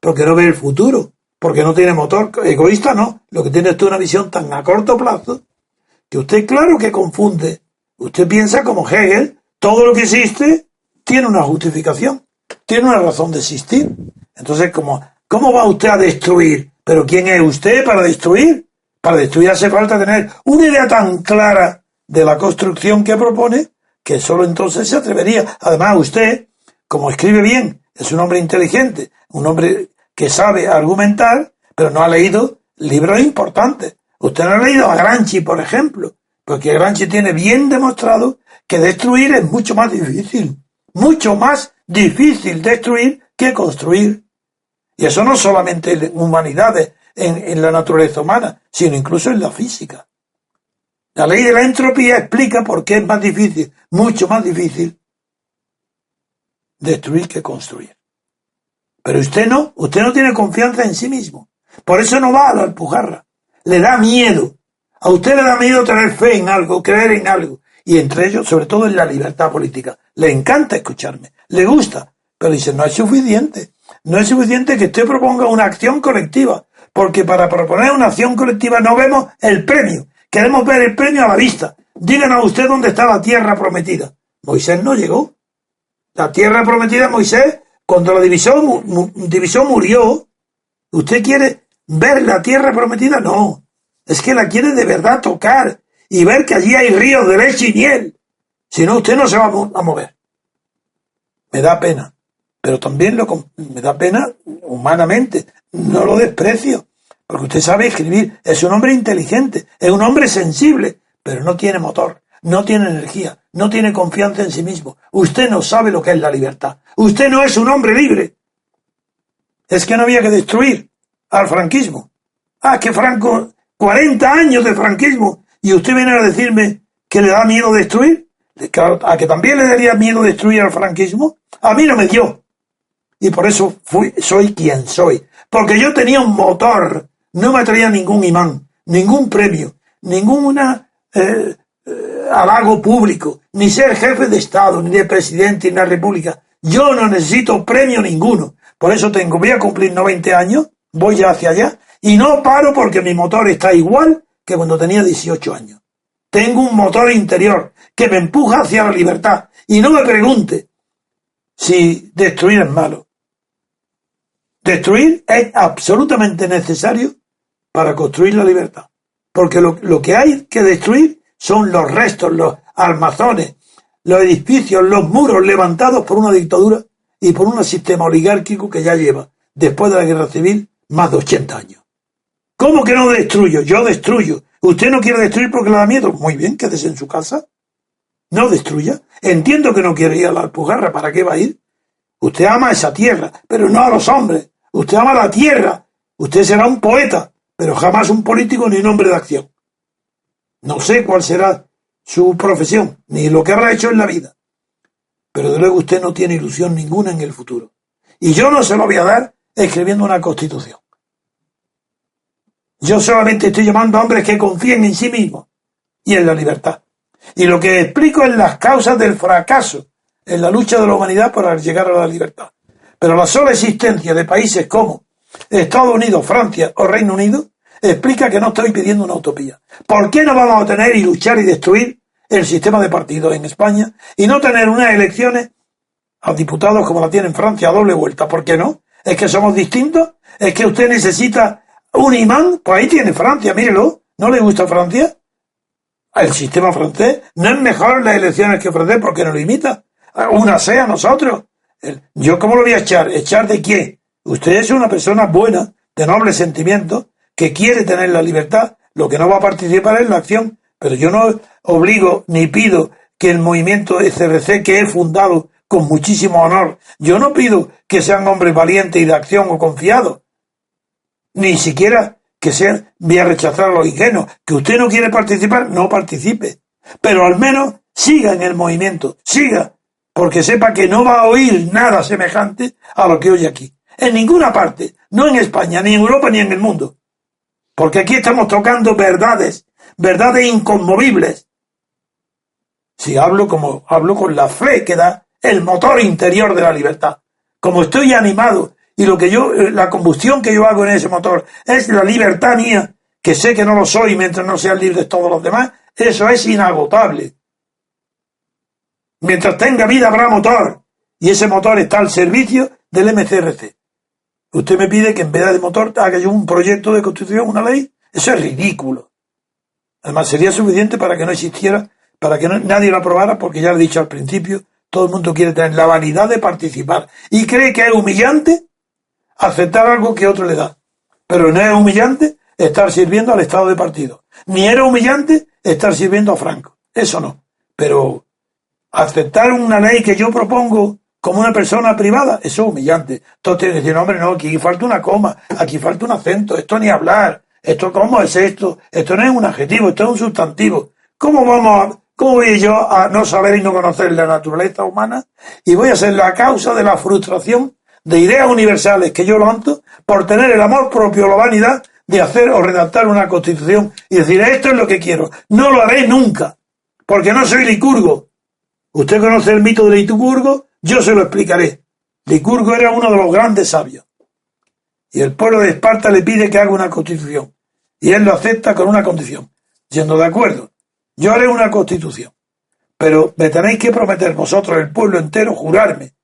porque no ve el futuro, porque no tiene motor. Egoísta no. Lo que tiene es una visión tan a corto plazo que usted, claro que confunde. Usted piensa como Hegel, todo lo que existe tiene una justificación, tiene una razón de existir. Entonces, ¿cómo va usted a destruir? ¿Pero quién es usted para destruir? Para destruir hace falta tener una idea tan clara de la construcción que propone que solo entonces se atrevería. Además, usted, como escribe bien, es un hombre inteligente, un hombre que sabe argumentar, pero no ha leído libros importantes. Usted no ha leído a Gramsci, por ejemplo, porque Gramsci tiene bien demostrado que destruir es mucho más difícil destruir que construir. Y eso no solamente en humanidades, en la naturaleza humana, sino incluso en la física. La ley de la entropía explica por qué es más difícil, mucho más difícil, destruir que construir. Pero usted no tiene confianza en sí mismo. Por eso no va a la Alpujarra. Le da miedo. A usted le da miedo tener fe en algo, creer en algo. Y entre ellos, sobre todo en la libertad política. Le encanta escucharme, le gusta, pero dice, no es suficiente. No es suficiente que usted proponga una acción colectiva, porque para proponer una acción colectiva no vemos el premio. Queremos ver el premio a la vista. Díganos usted dónde está la tierra prometida. Moisés no llegó. La tierra prometida de Moisés, cuando la divisó murió. ¿Usted quiere ver la tierra prometida? No. Es que la quiere de verdad tocar y ver que allí hay ríos de leche y miel. Si no, usted no se va a mover. Me da pena. Pero también me da pena humanamente. No lo desprecio. Porque usted sabe escribir. Es un hombre inteligente. Es un hombre sensible. Pero no tiene motor. No tiene energía. No tiene confianza en sí mismo. Usted no sabe lo que es la libertad. Usted no es un hombre libre. Es que no había que destruir al franquismo. Que Franco, 40 años de franquismo. Y usted viene a decirme que le da miedo destruir. ¿A que también le daría miedo destruir al franquismo? A mí no me dio. Y por eso soy quien soy. Porque yo tenía un motor. No me traía ningún imán, ningún premio, ningún halago público, ni ser jefe de Estado, ni de presidente, ni de la República. Yo no necesito premio ninguno. Por eso voy a cumplir 90 años, voy ya hacia allá, y no paro porque mi motor está igual que cuando tenía 18 años. Tengo un motor interior que me empuja hacia la libertad. Y no me pregunte si destruir es malo. Destruir es absolutamente necesario para construir la libertad. Porque lo que hay que destruir son los restos, los armazones, los edificios, los muros levantados por una dictadura y por un sistema oligárquico que ya lleva, después de la guerra civil, más de 80 años. ¿Cómo que no destruyo? Yo destruyo. ¿Usted no quiere destruir porque le da miedo? Muy bien, quédese en su casa. No destruya. Entiendo que no quiere ir a la Alpujarra. ¿Para qué va a ir? Usted ama esa tierra, pero no a los hombres. Usted ama la tierra. Usted será un poeta, pero jamás un político ni un hombre de acción. No sé cuál será su profesión, ni lo que habrá hecho en la vida. Pero de luego usted no tiene ilusión ninguna en el futuro. Y yo no se lo voy a dar escribiendo una constitución. Yo solamente estoy llamando a hombres que confíen en sí mismos y en la libertad. Y lo que explico es las causas del fracaso en la lucha de la humanidad para llegar a la libertad. Pero la sola existencia de países como Estados Unidos, Francia o Reino Unido explica que no estoy pidiendo una utopía. ¿Por qué no vamos a tener y luchar y destruir el sistema de partidos en España y no tener unas elecciones a diputados como la tiene en Francia a doble vuelta? ¿Por qué no? ¿Es que somos distintos? ¿Es que usted necesita un imán? Pues ahí tiene Francia, mírelo. ¿No le gusta Francia? El sistema francés no es mejor las elecciones que francés porque nos lo imita. Una sea nosotros. ¿Yo cómo lo voy a echar? ¿Echar de quién? Usted es una persona buena, de nobles sentimientos, que quiere tener la libertad. Lo que no va a participar es la acción. Pero yo no obligo ni pido que el movimiento SRC, que he fundado con muchísimo honor, yo no pido que sean hombres valientes y de acción o confiados. Ni siquiera que sean, voy a rechazar a los ingenuos. Que usted no quiere participar, no participe. Pero al menos siga en el movimiento, siga, porque sepa que no va a oír nada semejante a lo que oye aquí. En ninguna parte, no en España, ni en Europa, ni en el mundo. Porque aquí estamos tocando verdades inconmovibles. Si hablo como hablo con la fe que da el motor interior de la libertad. Como estoy animado y la combustión que yo hago en ese motor es la libertad mía, que sé que no lo soy mientras no sean libres todos los demás, eso es inagotable. Mientras tenga vida habrá motor, y ese motor está al servicio del MCRC. Usted me pide que en vez de motor haga yo un proyecto de constitución, una ley, eso es ridículo. Además sería suficiente para que no existiera, para que nadie lo aprobara, porque ya lo he dicho al principio, todo el mundo quiere tener la vanidad de participar y cree que es humillante aceptar algo que otro le da. Pero no es humillante estar sirviendo al Estado de partido. Ni era humillante estar sirviendo a Franco. Eso no. Pero aceptar una ley que yo propongo como una persona privada, eso es humillante. Todos tienen que decir, hombre, no, aquí falta una coma, aquí falta un acento, esto ni hablar, esto ¿cómo es esto? Esto no es un adjetivo, esto es un sustantivo. ¿Cómo voy yo a no saber y no conocer la naturaleza humana? Y voy a ser la causa de la frustración de ideas universales que yo lanzo por tener el amor propio o la vanidad de hacer o redactar una constitución y decir, esto es lo que quiero. No lo haré nunca, porque no soy Licurgo. Usted conoce el mito de Licurgo, yo se lo explicaré. Licurgo era uno de los grandes sabios. Y el pueblo de Esparta le pide que haga una constitución. Y él lo acepta con una condición. Siendo de acuerdo, yo haré una constitución. Pero me tenéis que prometer vosotros, el pueblo entero, jurarme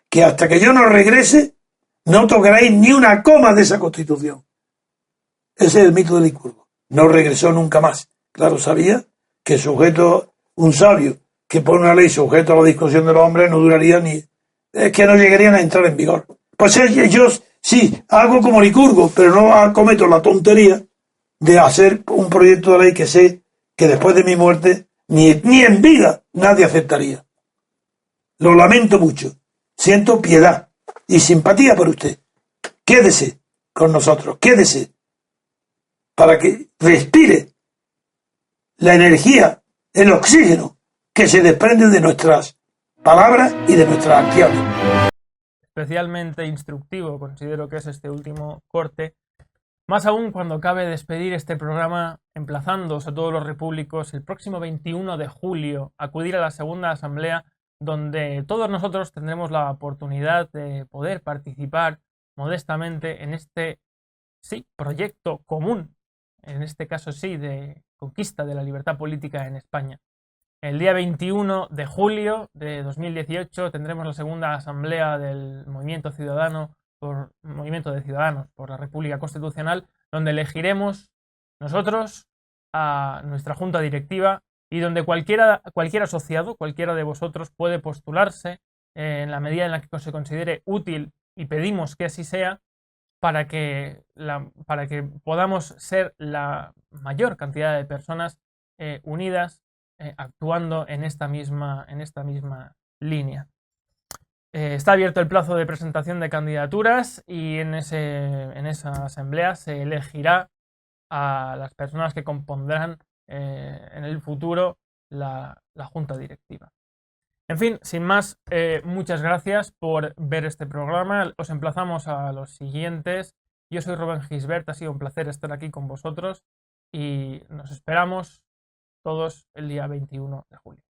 que hasta que yo no regrese, no tocaréis ni una coma de esa constitución. Ese es el mito de Licurgo. No regresó nunca más. Claro, sabía que un sabio que pone una ley sujeto a la discusión de los hombres no duraría ni... Es que no llegarían a entrar en vigor. Pues yo sí, hago como Licurgo, pero no cometo la tontería de hacer un proyecto de ley que sé que después de mi muerte ni en vida nadie aceptaría. Lo lamento mucho. Siento piedad y simpatía por usted. Quédese con nosotros, quédese para que respire la energía, el oxígeno que se desprende de nuestras palabras y de nuestras acciones. Especialmente instructivo considero que es este último corte, más aún cuando cabe despedir este programa emplazándoos a todos los repúblicos el próximo 21 de julio a acudir a la segunda asamblea, donde todos nosotros tendremos la oportunidad de poder participar modestamente en este proyecto común, en este caso de conquista de la libertad política en España. El día 21 de julio de 2018 tendremos la segunda asamblea del Movimiento de Ciudadanos por la República Constitucional, donde elegiremos nosotros a nuestra junta directiva y donde cualquier asociado, cualquiera de vosotros puede postularse en la medida en la que se considere útil, y pedimos que así sea, para que podamos ser la mayor cantidad de personas unidas actuando en esta misma línea. Está abierto el plazo de presentación de candidaturas y en esa asamblea se elegirá a las personas que compondrán en el futuro la junta directiva. En fin, sin más, muchas gracias por ver este programa. Os emplazamos a los siguientes. Yo soy Rubén Gisbert, ha sido un placer estar aquí con vosotros y nos esperamos todos el día 21 de julio.